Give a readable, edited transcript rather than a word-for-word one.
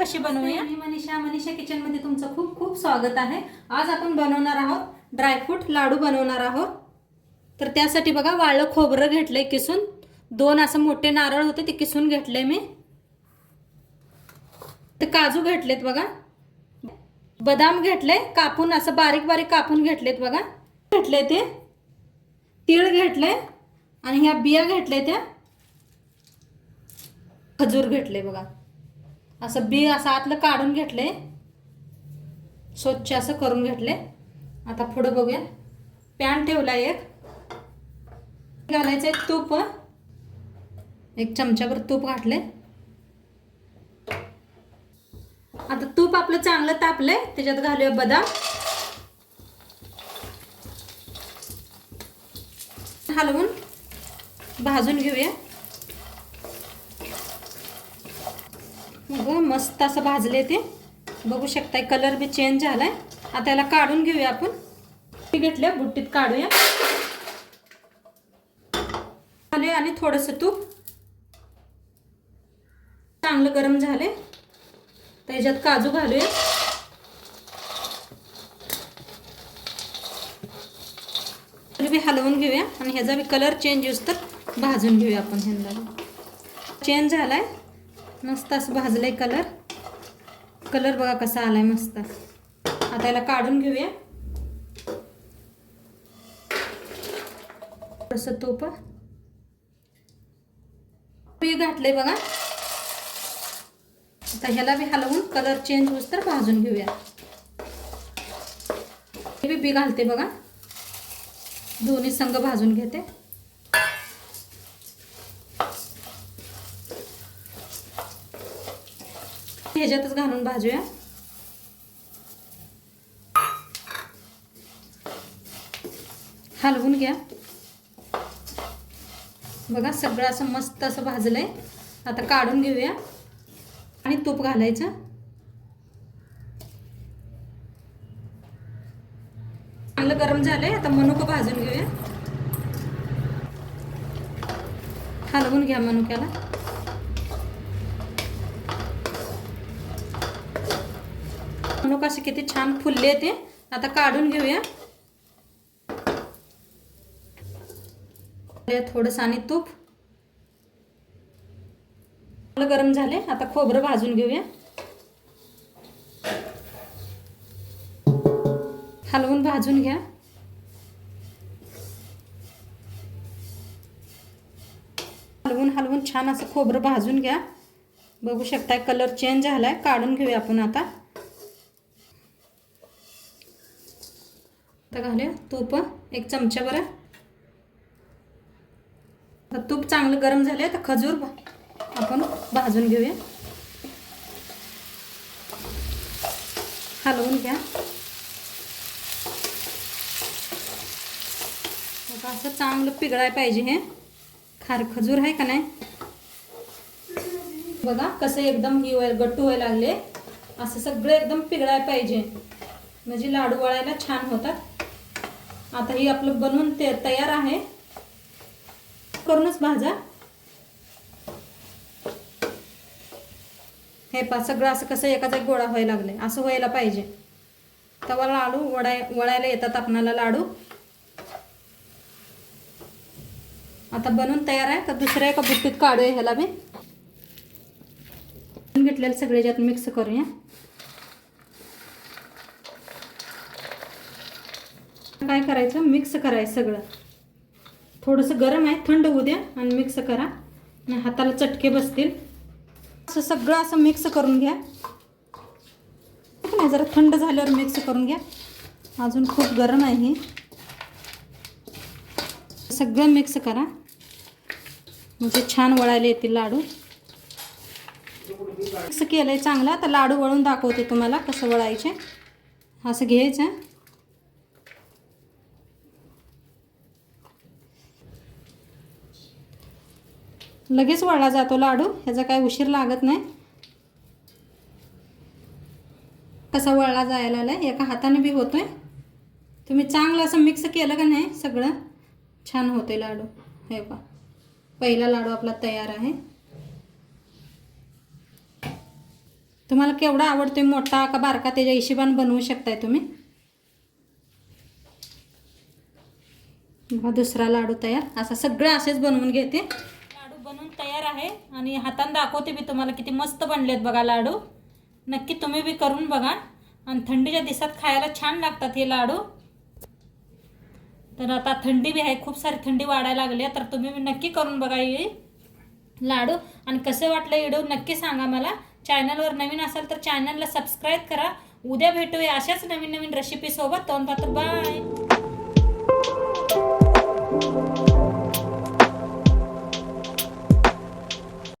कशी बनवूया। मी मनीषा किचनमध्ये तुमचं खूप खूप स्वागत आहे। आज आपण बनवणार आहोत ड्रायफ्रूट लाडू बनवणार आहोत। तर त्यासाठी बघा वाळलं खोबरं घेतलंय किसून, 2 असं मोठे नारळ होते ते किसून घेतले मी। ते काजू घेतलेत बघा, बदाम घेतले कापून असं बारीक बारीक कापून घेतलेत बघा, घेतले ते तीळ घेतले आणि ह्या बिया घेतले त्या, खजूर घेतले बघा। असं बी असं आतलं काढून घेतले, स्वच्छ असं करून घेतले। आता पुढे बघूया। पॅन ठेवला, एक घालायचे तूप, 1 चमचाभर तूप घातले। आता तूप आपलं चांगलं तापले, त्याच्यात घालूया बदाम, हलवून भाजून घेऊया। मस्त असं भाजले ते, बघू शकताय कलर बी चेंज झालाय। आता याला काढून घेऊया आपण। घेतले बुट्टीत काढूया, आणि थोडंसं तूप चांगलं गरम झाले, त्याच्यात काजू घालूया। बी हलवून घेऊया आणि ह्याचा बी कलर चेंज होस तर भाजून घेऊया आपण। ह्याला चेंज झालाय, मस्त असं भाजलंय कलर बघा कसा आलाय मस्त। आता याला काढून घेऊया। थोडंसं तूप घातलंय बघा। आता ह्याला बी हलवून कलर चेंज होस तर भाजून घेऊया। हे बी घालते बघा, दोन्ही संग भाजून घेते। ह्याच्यातच घालून भाजूया। हलवून घ्या बघा, सगळं असं मस्त असं भाजलंय। आता काढून घेऊया आणि तूप घालायचं। चांगलं गरम झालंय, आता मनुका भाजून घेऊया। हलवून घ्या मनुक्याला। मनुका असे किती छान फुलले ते, आता काढून घेऊया। थोडंसं आणि तूप गरम झाले, आता खोबरं भाजून घेऊया। हलवून भाजून घ्या। हलवून छान असं खोबरं भाजून घ्या, बघू शकताय कलर चेंज झालाय। काढून घेऊया आपण। आता घालूया तूप 1 चमचाभर। तूप चांगलं गरम झाले, तर खजूर आपण भाजून घेऊया। हलवून घ्या, असं चांगलं पिघळाय पाहिजे। हे खार खजूर आहे का नाही बघा, कसं एकदम गट्टू व्हायला लागले। असं सगळं एकदम पिघळाय पाहिजे, म्हणजे लाडू वळायला छान होतात। आता ही आपलं बनवून तयार आहे, करूनच भाजा। हे पा सगळं असं कसं एका जागी गोळा व्हायला लागले, असं व्हायला पाहिजे, तेव्हा लाडू वळायला येतात आपणाला लाडू। आता बनवून तयार आहे, तर दुसऱ्या एका बुट्टीत काढूया। ह्याला बी घेतलेलं सगळे यात मिक्स करूया। काय करायचं, मिक्स करायचं सगळं। थोडंसं गरम आहे, थंड होऊ द्या आणि मिक्स करा, हाताला चटके बसतील। असं सगळं असं मिक्स करून घ्या। जरा थंड झाल्यावर मिक्स करून घ्या, अजून खूप गरम आहे हे। सगळं मिक्स करा, म्हणजे छान वळायला येतील लाडू। मिक्स केलंय चांगलं, आता लाडू वळून दाखवते तुम्हाला कसं वळायचे। असं घ्यायचं, लगेच वळला जातो लाडू, ह्याचा काही उशीर लागत नाही। कसा वळला जायला आलाय, एका हाताने बी होतोय। तुम्ही चांगलं असं मिक्स केलं का नाही, सगळं छान होते लाडू। हे पहा, पहिला लाडू आपला तयार आहे। तुम्हाला केवढा आवडतोय, मोठा का बारका, त्याच्या हिशोबाने बनवू शकताय तुम्ही. बघा दुसरा लाडू तयार. असं सगळं असेच बनवून घेते. लाडू बनवून तयार आहे आणि हाताने दाखवते मी तुम्हाला किती मस्त बनलेत बघा लाडू. नक्की तुम्ही बी करून बघा आणि थंडीच्या दिवसात खायला छान लागतात हे लाडू. तर आता थंडी बी आहे, खूप सारी थंडी वाढायला लागली, तर तुम्ही नक्की करून बघा हे लाडू. आणि कसे वाटले व्हिडिओ नक्की सांगा मला. चॅनलवर नवीन असाल तर चॅनलला सबस्क्राईब करा. उद्या भेटूया अशाच नवीन नवीन रेसिपी सोबत. तोपर्यंत बाय.